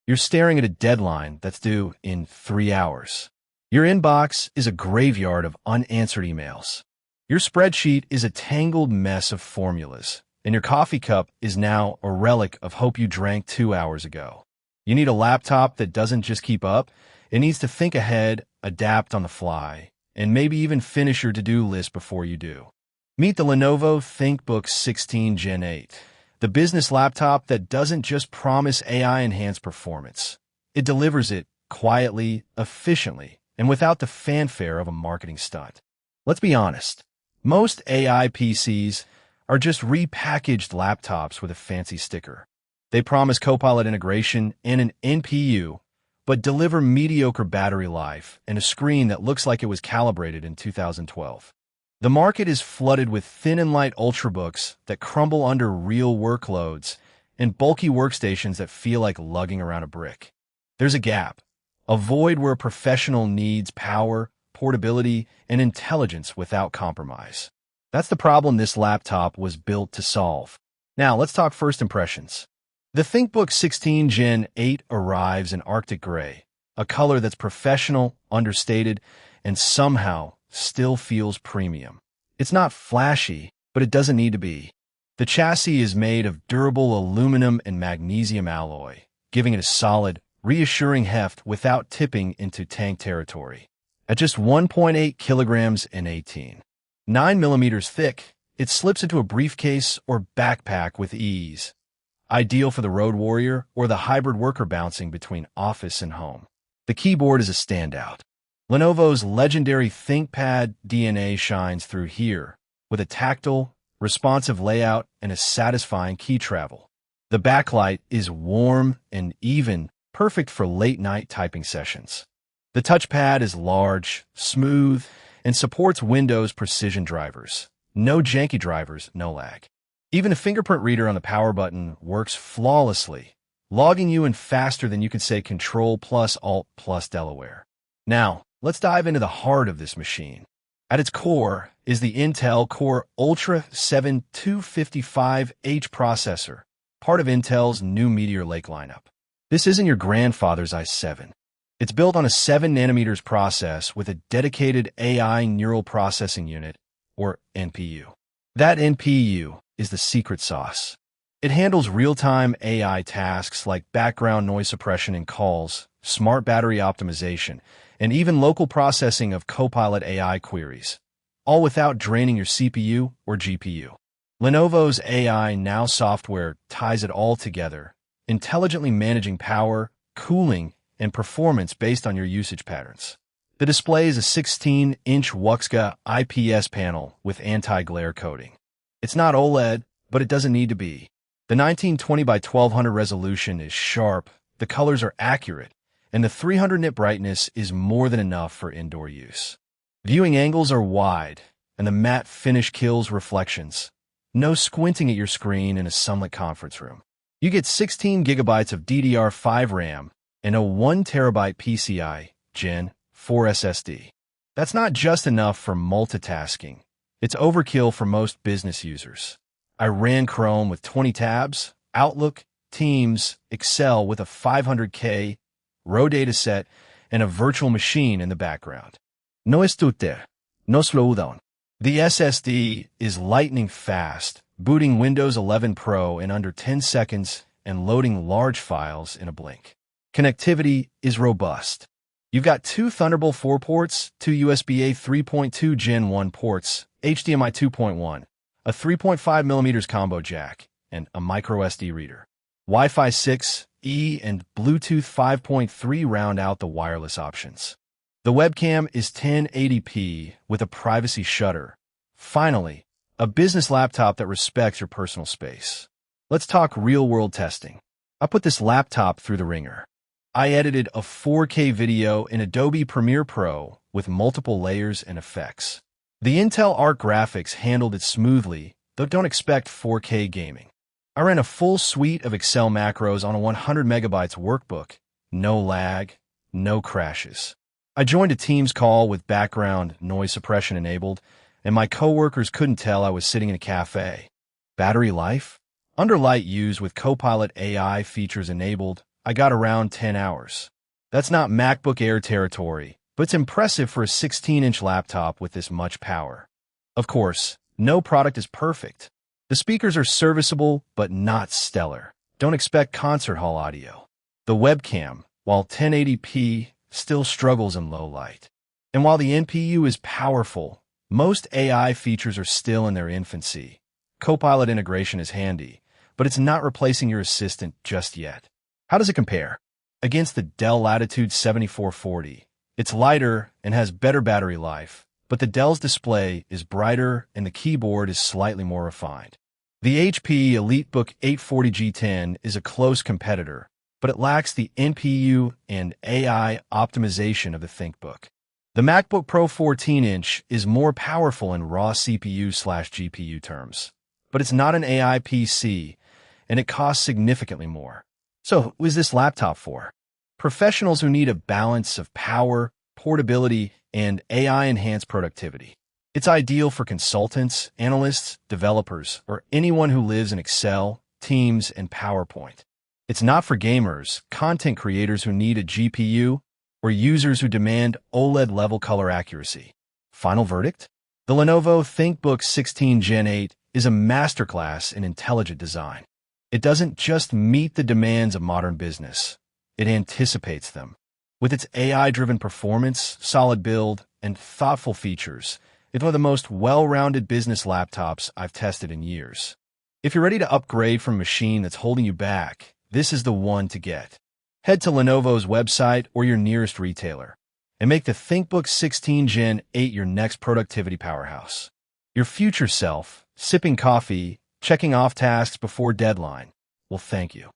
You're staring at a deadline that's due in 3 hours. Your inbox is a graveyard of unanswered emails. Your spreadsheet is a tangled mess of formulas, and your coffee cup is now a relic of hope you drank 2 hours ago. You need a laptop that doesn't just keep up. It needs to think ahead, adapt on the fly, and maybe even finish your to-do list before you do. Meet the Lenovo ThinkBook 16 Gen 8, the business laptop that doesn't just promise AI-enhanced performance. It delivers it quietly, efficiently, and without the fanfare of a marketing stunt. Let's be honest. Most AI PCs are just repackaged laptops with a fancy sticker. They promise Copilot integration and an NPU, but deliver mediocre battery life and a screen that looks like it was calibrated in 2012. The market is flooded with thin and light ultrabooks that crumble under real workloads and bulky workstations that feel like lugging around a brick. There's a gap, a void where a professional needs power, portability, and intelligence without compromise. That's the problem this laptop was built to solve. Now, let's talk first impressions. The ThinkBook 16 Gen 8 arrives in Arctic Gray, a color that's professional, understated, and somehow still feels premium. It's not flashy, but it doesn't need to be. The chassis is made of durable aluminum and magnesium alloy, giving it a solid, reassuring heft without tipping into tank territory. At just 1.8 kilograms and 9 millimeters thick, it slips into a briefcase or backpack with ease. Ideal for the road warrior or the hybrid worker bouncing between office and home. The keyboard is a standout. Lenovo's legendary ThinkPad DNA shines through here, with a tactile, responsive layout and a satisfying key travel. The backlight is warm and even, perfect for late-night typing sessions. The touchpad is large, smooth, and supports Windows precision drivers. No janky drivers, no lag. Even a fingerprint reader on the power button works flawlessly, logging you in faster than you could say Control plus Alt plus Delaware. Now, let's dive into the heart of this machine. At its core is the Intel Core Ultra 7 255H processor, part of Intel's new Meteor Lake lineup. This isn't your grandfather's i7. It's built on a 7nm process with a dedicated AI neural processing unit, or NPU. That NPU is the secret sauce. It handles real-time AI tasks like background noise suppression in calls, smart battery optimization, and even local processing of Copilot AI queries, all without draining your CPU or GPU. Lenovo's AI Now software ties it all together, intelligently managing power, cooling, and performance based on your usage patterns. The display is a 16-inch Wuxka IPS panel with anti-glare coating. It's not OLED, but it doesn't need to be. The 1920 by 1200 resolution is sharp, the colors are accurate, and the 300 nit brightness is more than enough for indoor use. Viewing angles are wide, and the matte finish kills reflections. No squinting at your screen in a sunlit conference room. You get 16 gigabytes of DDR5 RAM and a 1 terabyte PCI Gen 4 SSD. That's not just enough for multitasking. It's overkill for most business users. I ran Chrome with 20 tabs, Outlook, Teams, Excel with a 500K, RAW dataset, and a virtual machine in the background. No estute, no slowdown. The SSD is lightning fast, booting Windows 11 Pro in under 10 seconds and loading large files in a blink. Connectivity is robust. You've got 2 Thunderbolt 4 ports, 2 USB-A 3.2 Gen 1 ports, HDMI 2.1, a 3.5mm combo jack, and a microSD reader. Wi-Fi 6E and Bluetooth 5.3 round out the wireless options. The webcam is 1080p with a privacy shutter. Finally, a business laptop that respects your personal space. Let's talk real-world testing. I put this laptop through the ringer. I edited a 4K video in Adobe Premiere Pro with multiple layers and effects. The Intel Arc graphics handled it smoothly, though don't expect 4K gaming. I ran a full suite of Excel macros on a 100 megabytes workbook. No lag, no crashes. I joined a Teams call with background noise suppression enabled, and my coworkers couldn't tell I was sitting in a cafe. Battery life? Under light use with Copilot AI features enabled, I got around 10 hours. That's not MacBook Air territory, but it's impressive for a 16-inch laptop with this much power. Of course, no product is perfect. The speakers are serviceable, but not stellar. Don't expect concert hall audio. The webcam, while 1080p, still struggles in low light. And while the NPU is powerful, most AI features are still in their infancy. Copilot integration is handy, but it's not replacing your assistant just yet. How does it compare? Against the Dell Latitude 7440, it's lighter and has better battery life, but the Dell's display is brighter and the keyboard is slightly more refined. The HP EliteBook 840 G10 is a close competitor, but it lacks the NPU and AI optimization of the ThinkBook. The MacBook Pro 14-inch is more powerful in raw CPU/GPU terms, but it's not an AI PC, and it costs significantly more. So, who is this laptop for? Professionals who need a balance of power, portability, and AI-enhanced productivity. It's ideal for consultants, analysts, developers, or anyone who lives in Excel, Teams, and PowerPoint. It's not for gamers, content creators who need a GPU, or users who demand OLED-level color accuracy. Final verdict? The Lenovo ThinkBook 16 Gen 8 is a masterclass in intelligent design. It doesn't just meet the demands of modern business. It anticipates them. With its AI-driven performance, solid build, and thoughtful features, it's one of the most well-rounded business laptops I've tested in years. If you're ready to upgrade from a machine that's holding you back, this is the one to get. Head to Lenovo's website or your nearest retailer and make the ThinkBook 16 Gen 8 your next productivity powerhouse. Your future self, sipping coffee, checking off tasks before deadline, will thank you.